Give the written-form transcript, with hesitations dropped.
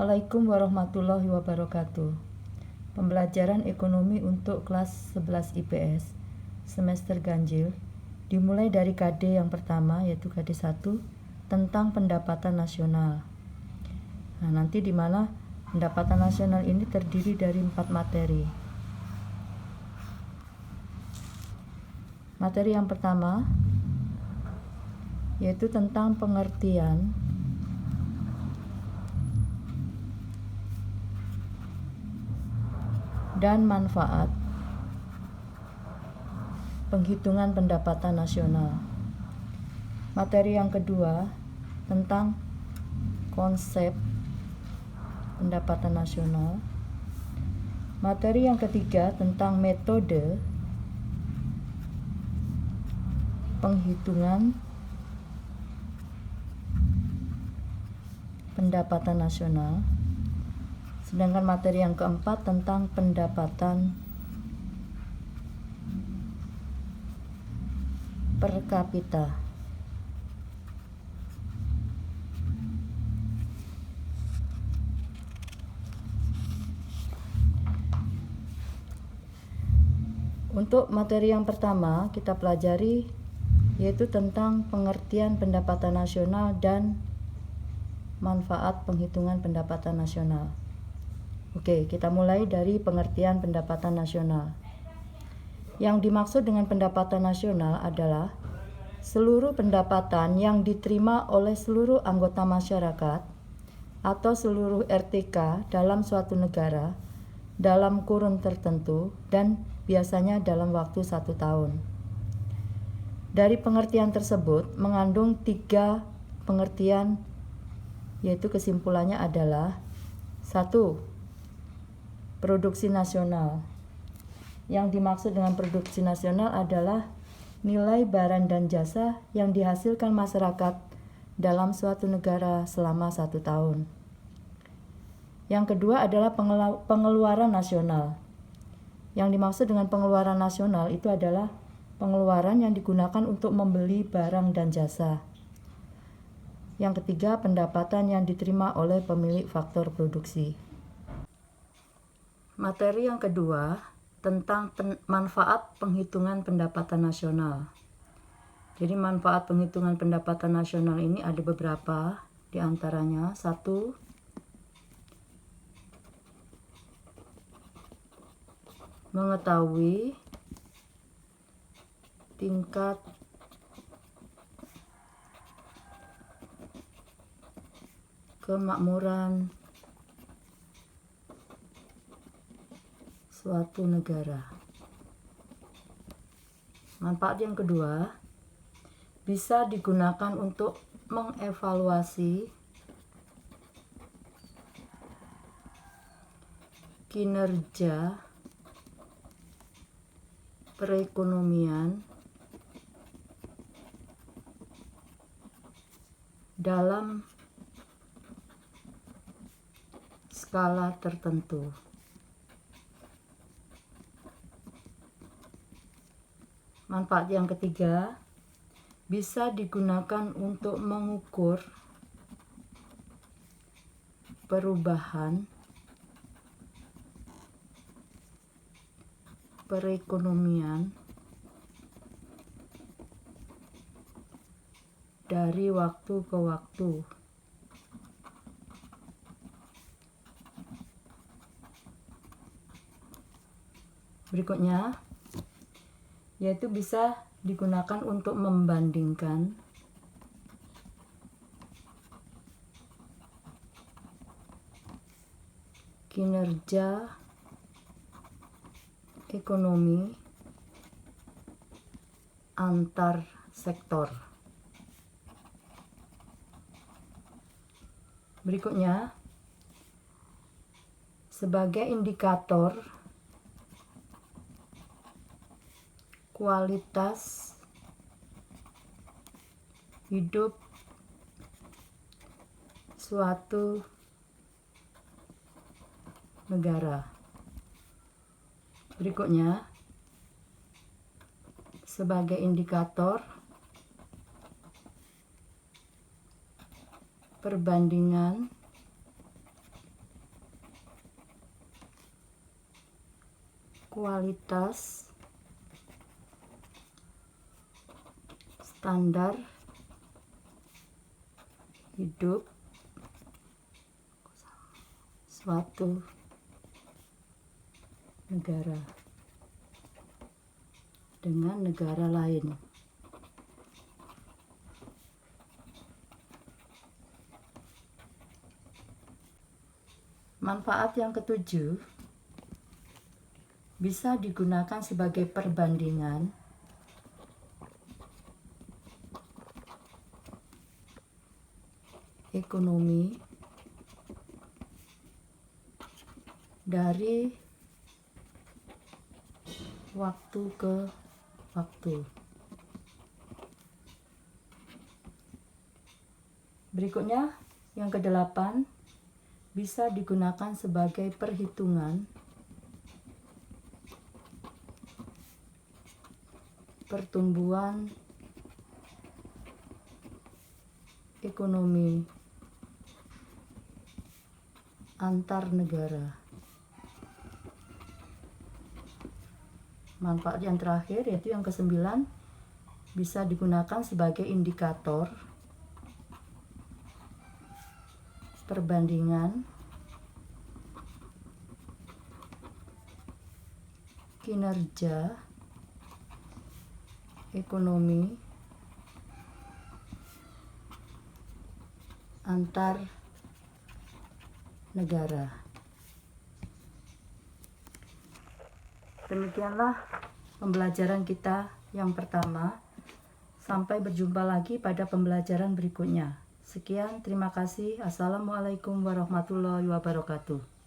Assalamualaikum warahmatullahi wabarakatuh. Pembelajaran ekonomi untuk kelas 11 IPS semester ganjil dimulai dari KD yang pertama, yaitu KD 1 tentang pendapatan nasional. Nah, nanti di mana pendapatan nasional ini terdiri dari 4 materi. Materi yang pertama yaitu tentang pengertian dan manfaat penghitungan pendapatan nasional. Materi yang kedua tentang konsep pendapatan nasional. Materi yang ketiga tentang metode penghitungan pendapatan nasional. Sedangkan materi yang keempat tentang pendapatan per kapita. Untuk materi yang pertama kita pelajari yaitu tentang pengertian pendapatan nasional dan manfaat penghitungan pendapatan nasional. Oke, kita mulai dari pengertian pendapatan nasional. Yang dimaksud dengan pendapatan nasional adalah seluruh pendapatan yang diterima oleh seluruh anggota masyarakat atau seluruh RTK dalam suatu negara dalam kurun tertentu dan biasanya dalam waktu 1 tahun. Dari pengertian tersebut mengandung 3 pengertian, yaitu kesimpulannya adalah 1. Produksi nasional. Yang dimaksud dengan produksi nasional adalah nilai barang dan jasa yang dihasilkan masyarakat dalam suatu negara selama 1 tahun. Yang kedua adalah pengeluaran nasional. Yang dimaksud dengan pengeluaran nasional itu adalah pengeluaran yang digunakan untuk membeli barang dan jasa. Yang ketiga, pendapatan yang diterima oleh pemilik faktor produksi. Materi yang kedua tentang manfaat penghitungan pendapatan nasional. Jadi manfaat penghitungan pendapatan nasional ini ada beberapa, di antaranya 1. Mengetahui tingkat kemakmuran suatu negara. Manfaat yang kedua bisa digunakan untuk mengevaluasi kinerja perekonomian dalam skala tertentu. Manfaat yang ketiga bisa digunakan untuk mengukur perubahan perekonomian dari waktu ke waktu. Berikutnya yaitu bisa digunakan untuk membandingkan kinerja ekonomi antar sektor. Berikutnya, sebagai indikator kualitas hidup suatu negara. Berikutnya, sebagai indikator perbandingan kualitas, standar hidup suatu negara dengan negara lain. Manfaat yang ketujuh bisa digunakan sebagai perbandingan ekonomi dari waktu ke waktu. Berikutnya, yang ke-8 bisa digunakan sebagai perhitungan pertumbuhan ekonomi antar negara. Manfaat yang terakhir yaitu yang ke-9 bisa digunakan sebagai indikator perbandingan kinerja ekonomi antar negara. Demikianlah pembelajaran kita yang pertama. Sampai berjumpa lagi pada pembelajaran berikutnya. Sekian, terima kasih. Assalamualaikum warahmatullahi wabarakatuh.